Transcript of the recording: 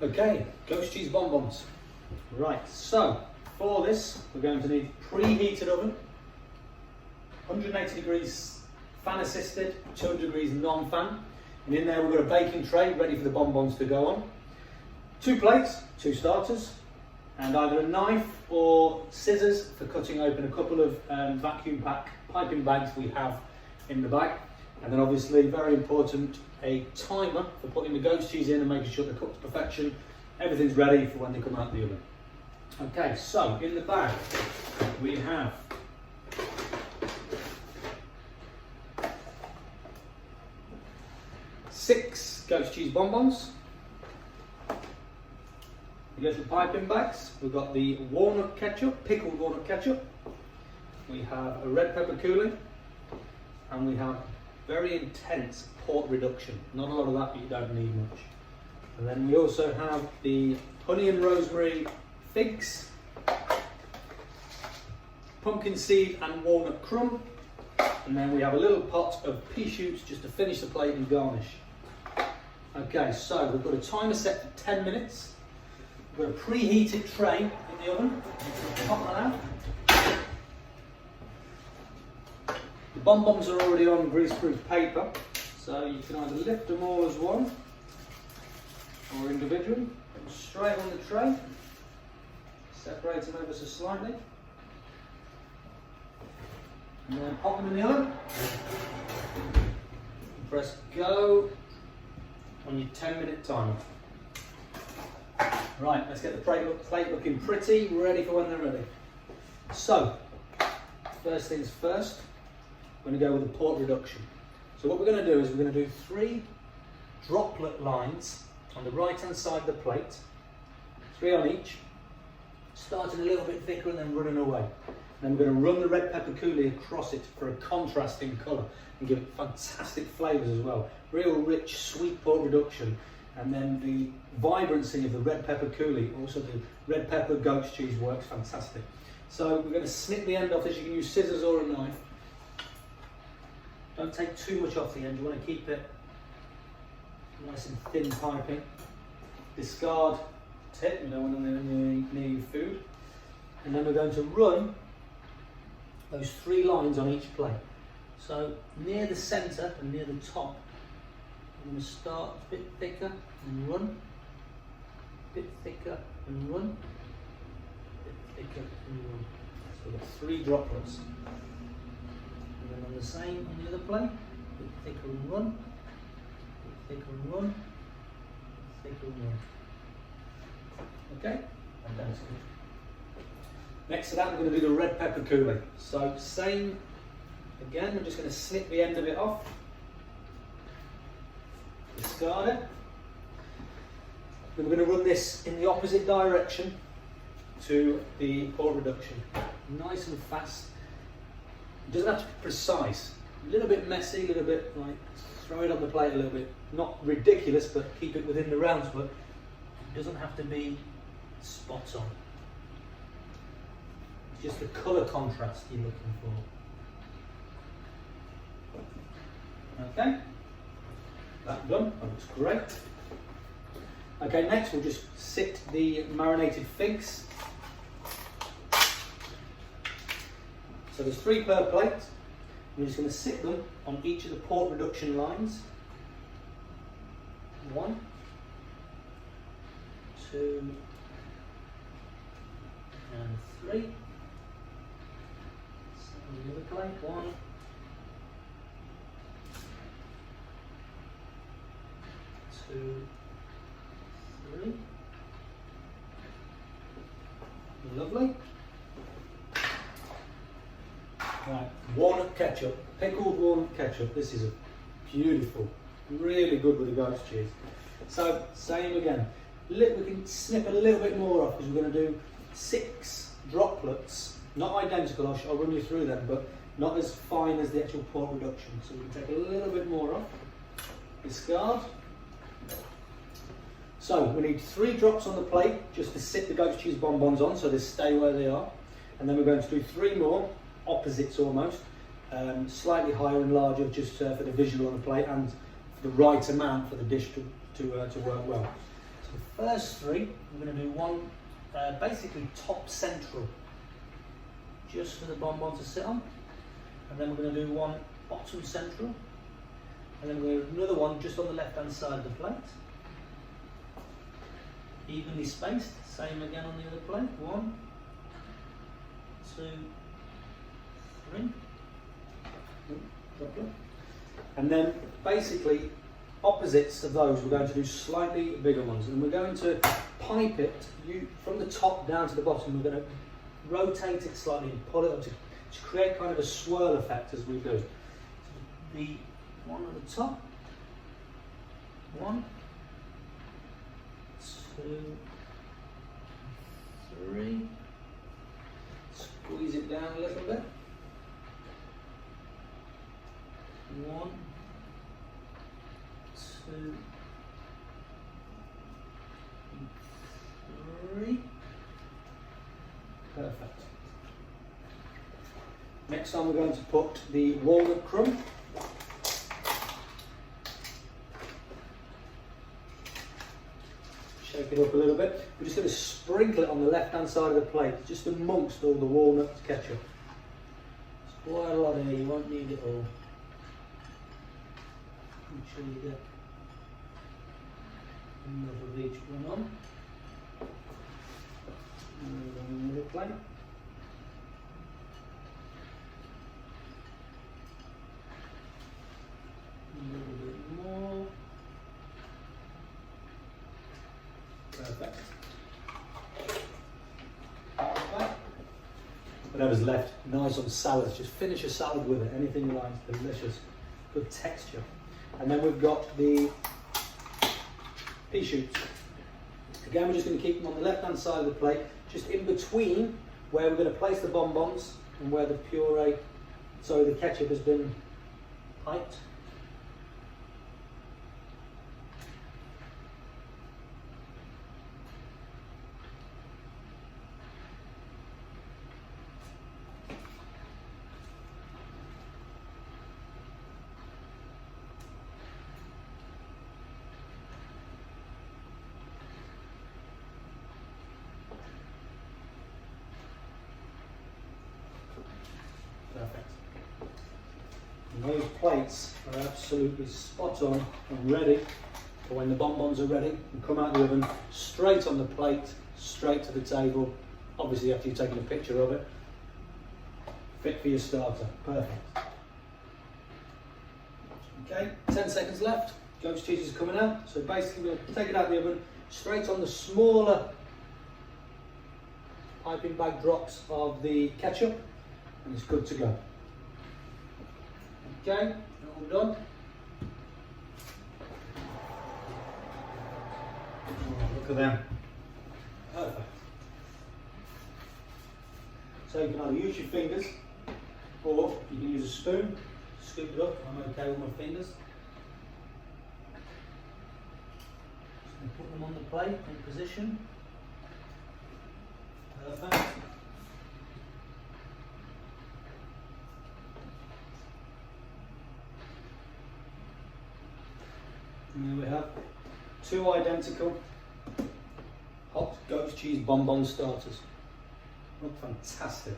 Okay, ghost cheese bonbons. Right, so for this we're going to need preheated oven, 180 degrees fan assisted, 200 degrees non-fan, and in there we've got a baking tray ready for the bonbons to go on. 2 plates, 2 starters, and either a knife or scissors for cutting open a couple of vacuum pack piping bags we have in the bag. And then obviously, very important, a timer for putting the ghost cheese in and making sure they're cooked to perfection. Everything's ready for when they come out of the oven. Okay, so in the bag we have six ghost cheese bonbons. The little piping bags, we've got the walnut ketchup, pickled walnut ketchup. We have a red pepper coulis, and we have very intense port reduction. Not a lot of that, but you don't need much. And then we also have the honey and rosemary figs, pumpkin seed and walnut crumb, and then we have a little pot of pea shoots just to finish the plate and garnish. Okay, so we've got a timer set for 10 minutes. We've got a preheated tray in the oven. Pop that out. The bonbons are already on greaseproof paper, so you can either lift them all as one or individually. Put them straight on the tray, separate them ever so slightly, and then pop them in the oven. Press go on your 10-minute timer. Right, let's get the plate looking pretty, ready for when they're ready. So, first things first, we're going to go with the port reduction. So what we're going to do is we're going to do 3 droplet lines on the right hand side of the plate, 3 on each, starting a little bit thicker and then running away. And then we're going to run the red pepper coulis across it for a contrasting colour and give it fantastic flavours as well. Real rich sweet port reduction, and then the vibrancy of the red pepper coulis, also the red pepper goat's cheese works fantastic. So we're going to snip the end off this. You can use scissors or a knife. Don't take too much off the end, you want to keep it nice and thin piping. Discard tip, you don't want them near your food. And then we're going to run those 3 lines on each plate. So near the centre and near the top, I'm going to start a bit thicker and run, a bit thicker and run, a bit thicker and run. So we've got 3 droplets. And then on the same on the other plate, a bit thicker and run, a bit thicker and run, a bit thicker and run. Okay? Fantastic. Next to that, we're going to do the red pepper coulis. So same, again, we're just going to snip the end of it off. Discard it. Then we're going to run this in the opposite direction to the port reduction. Nice and fast. It doesn't have to be precise. A little bit messy, a little bit like throw it on the plate a little bit. Not ridiculous, but keep it within the rounds. But it doesn't have to be spot on. It's just the colour contrast you're looking for. Okay. That done, that looks great. Okay, next we'll just sit the marinated figs. So there's 3 per plate. We're just going to sit them on each of the port reduction lines. 1, 2, and 3. So on the other plate, 1, 2, 3. Lovely. Right, walnut ketchup, pickled walnut ketchup. This is a beautiful, really good with the ghost cheese. So same again. We can snip a little bit more off because we're going to do 6 droplets, not identical. I'll run you through them, but not as fine as the actual port reduction. So we can take a little bit more off. Discard. So we need 3 drops on the plate just to sit the ghost cheese bonbons on, so they stay where they are. And then we're going to do 3 more, opposites almost, slightly higher and larger, just for the visual on the plate and for the right amount for the dish to work well. So The first three, we're going to do one basically top central, just for the bonbon to sit on. And then we're going to do one bottom central. And then we're going to do another one just on the left hand side of the plate. Evenly spaced, same again on the other plate. 1, 2, 3. And then basically opposites of those, we're going to do slightly bigger ones, and we're going to pipe it from the top down to the bottom. We're going to rotate it slightly and pull it up to create kind of a swirl effect as we go. So the one at the top, 1, 2, 3. Squeeze it down a little bit. 1, 2, 3. Perfect. Next time we're going to put the walnut crumb. Shake it up a little bit. We're just going to sprinkle it on the left hand side of the plate, just amongst all the walnut ketchup. It's quite a lot here, you won't need it all. Make sure you get enough of each one on. And another plate. A little bit more. Perfect. Whatever's left, nice on salads. Just finish a salad with it. Anything you like, delicious, good texture. And then we've got the pea shoots. Again, we're just going to keep them on the left-hand side of the plate, just in between where we're going to place the bonbons and where the the ketchup has been piped. Perfect. And those plates are absolutely spot on and ready for when the bonbons are ready and come out of the oven, straight on the plate, straight to the table, obviously after you've taken a picture of it. Fit for your starter. Perfect. Okay, 10 seconds left. Goat's cheese is coming out. So basically we'll take it out of the oven, straight on the smaller piping bag drops of the ketchup, and it's good to go. Okay, all done. Look at them. Perfect. So you can either use your fingers or you can use a spoon, scoop it up. I'm okay with my fingers. Just going to put them on the plate in position. Perfect. And there we have 2 identical hot goat's cheese bonbon starters. Look fantastic.